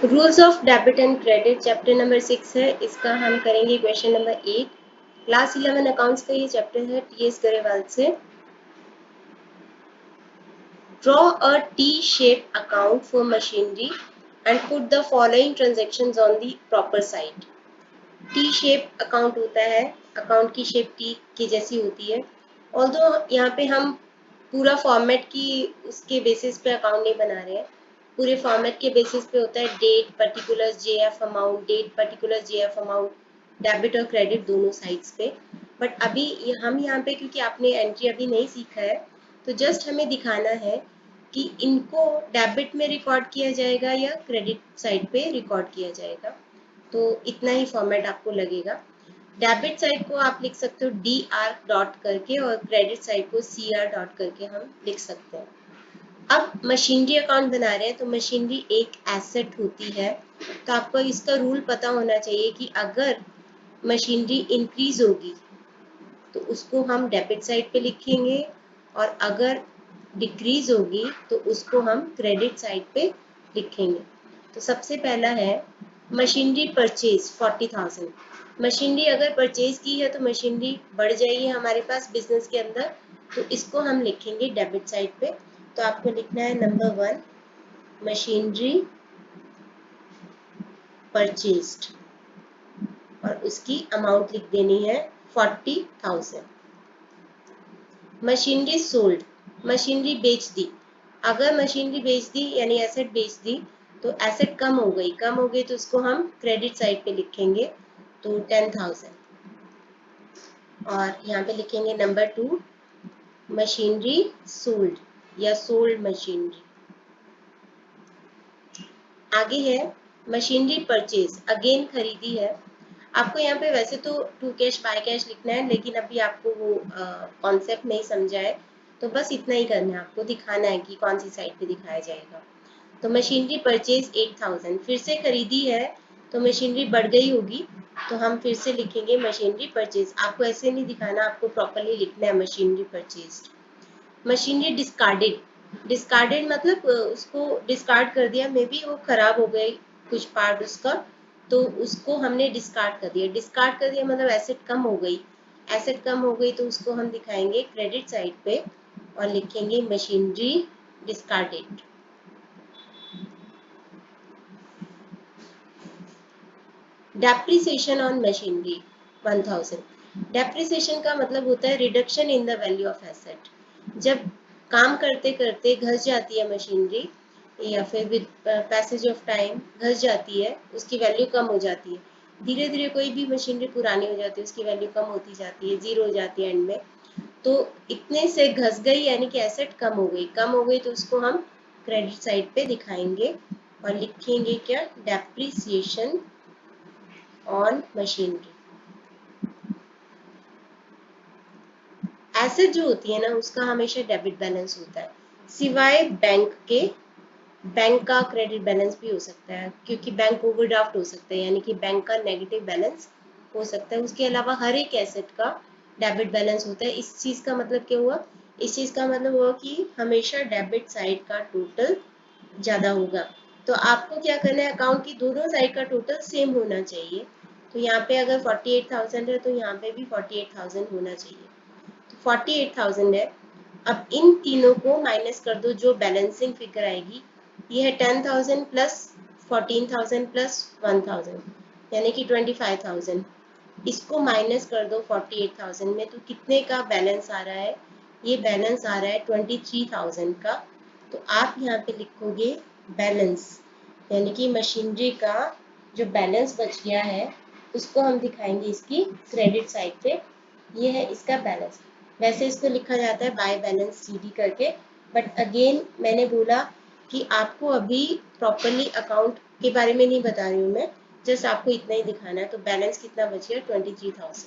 Rules of debit and credit chapter number 6 है, इसका हम करेंगे क्वेश्चन नंबर 8। क्लास 11 अकाउंट्स का ये चैप्टर है टीएस गरेवाल से। Draw a T shape account for machinery and put the following transactions on the proper side. T shape account होता है, अकाउंट की शेप टी की जैसी होती है। ऑल्दो यहाँ पे हम पूरा फॉर्मेट की उसके बेसिस पे अकाउंट नहीं बना रहे हैं, पूरे फॉर्मेट के बेसिस पे होता है date particular JF amount, date particular JF amount, debit और क्रेडिट दोनों साइड्स पे। बट अभी हम यहाँ पे क्योंकि आपने एंट्री अभी नहीं सीखा है, तो जस्ट हमें दिखाना है कि इनको डेबिट में रिकॉर्ड किया जाएगा या क्रेडिट साइड पे रिकॉर्ड किया जाएगा। तो इतना ही फॉर्मेट आपको लगेगा। डेबिट साइड को आप लिख सकते हो डी आर डॉट करके और क्रेडिट साइड को सी आर डॉट करके हम लिख सकते हैं। अब मशीनरी अकाउंट बना रहे हैं तो मशीनरी एक एसेट होती है, तो आपको इसका रूल पता होना चाहिए कि अगर मशीनरी इंक्रीज होगी तो उसको हम डेबिट साइड पे लिखेंगे और अगर डिक्रीज होगी तो उसको हम क्रेडिट साइड पे लिखेंगे। तो सबसे पहला है मशीनरी परचेज 40,000। मशीनरी अगर परचेज की है तो मशीनरी बढ़ जाएगी हमारे पास बिजनेस के अंदर, तो इसको हम लिखेंगे डेबिट साइड पे। तो आपको लिखना है नंबर 1 मशीनरी परचेज्ड और उसकी अमाउंट लिख देनी है 40,000। मशीनरी सोल्ड, मशीनरी बेच दी। अगर मशीनरी बेच दी यानी एसेट बेच दी तो एसेट कम हो गई, कम हो गई तो उसको हम क्रेडिट साइड पे लिखेंगे, तो 10,000। और यहाँ पे लिखेंगे नंबर 2 मशीनरी सोल्ड या सोल्ड मशीनरी। आगे है मशीनरी परचेज, अगेन खरीदी है। आपको यहाँ पे वैसे तो टू कैश बाय कैश लिखना है, लेकिन अभी आपको वो कॉन्सेप्ट नहीं समझा है, तो बस इतना ही करना है, आपको दिखाना है कि कौन सी साइड पे दिखाया जाएगा। तो मशीनरी परचेज 8,000, फिर से खरीदी है तो मशीनरी बढ़ गई होगी, तो हम फिर से लिखेंगे मशीनरी परचेज। आपको ऐसे नहीं दिखाना, आपको प्रॉपरली लिखना है machinery purchase. Machinery discarded, discarded मतलब उसको डिस्कार्ड कर दिया, मे बी वो खराब हो गई कुछ पार्ट उसका, तो उसको हमने डिस्कार्ड कर दिया। डिस्कार्ड कर दिया मतलब एसेट कम हो गई, एसेट कम हो गई तो उसको हम दिखाएंगे क्रेडिट साइड पे और लिखेंगे machinery discarded. Depreciation on machinery 1000। Depreciation का मतलब होता है reduction in the value of asset. जब काम करते करते घस जाती है मशीनरी या फिर विद पैसेज ऑफ टाइम घस जाती है, उसकी वैल्यू कम हो जाती है। धीरे धीरे कोई भी मशीनरी पुरानी हो जाती है, उसकी वैल्यू कम होती जाती है, जीरो हो जाती है एंड में। तो इतने से घस गई यानी कि एसेट कम हो गई, कम हो गई तो उसको हम क्रेडिट साइड पे दिखाएंगे और लिखेंगे क्या, डेप्रिसिएशन ऑन मशीनरी। एसेट जो होती है ना उसका हमेशा डेबिट बैलेंस होता है, सिवाय बैंक के। बैंक का क्रेडिट बैलेंस भी हो सकता है क्योंकि बैंक ओवरड्राफ्ट हो सकता है, यानी कि बैंक का नेगेटिव बैलेंस हो सकता है। उसके अलावा हर एक एसेट का डेबिट बैलेंस होता है। इस चीज का मतलब क्या हुआ, इस चीज का मतलब हुआ कि हमेशा डेबिट साइड का टोटल ज्यादा होगा। तो आपको क्या करना है, अकाउंट की दोनों साइड का टोटल सेम होना चाहिए। तो यहाँ पे अगर 48,000 है तो यहाँ पे भी 48,000 होना चाहिए, तो 48,000 है। अब इन तीनों को माइनस कर दो, जो बैलेंसिंग फिगर आएगी ये है 10,000 प्लस 14,000 प्लस 1,000 यानी कि 25,000। इसको माइनस कर दो 48,000 में, तो कितने का बैलेंस आ रहा है, ये बैलेंस आ रहा है 23,000 का। तो आप यहाँ पे लिखोगे बैलेंस, यानी कि मशीनरी का जो बैलेंस बच गया है उसको हम दिखाएंगे इसकी क्रेडिट साइड पे। ये है इसका बैलेंस। वैसे इसको लिखा जाता है बाय बैलेंस सीडी करके, बट अगेन मैंने बोला कि आपको अभी प्रॉपरली अकाउंट के बारे में नहीं बता रही हूँ मैं, जस्ट आपको इतना ही दिखाना है। तो बैलेंस कितना बच गया, 23,000।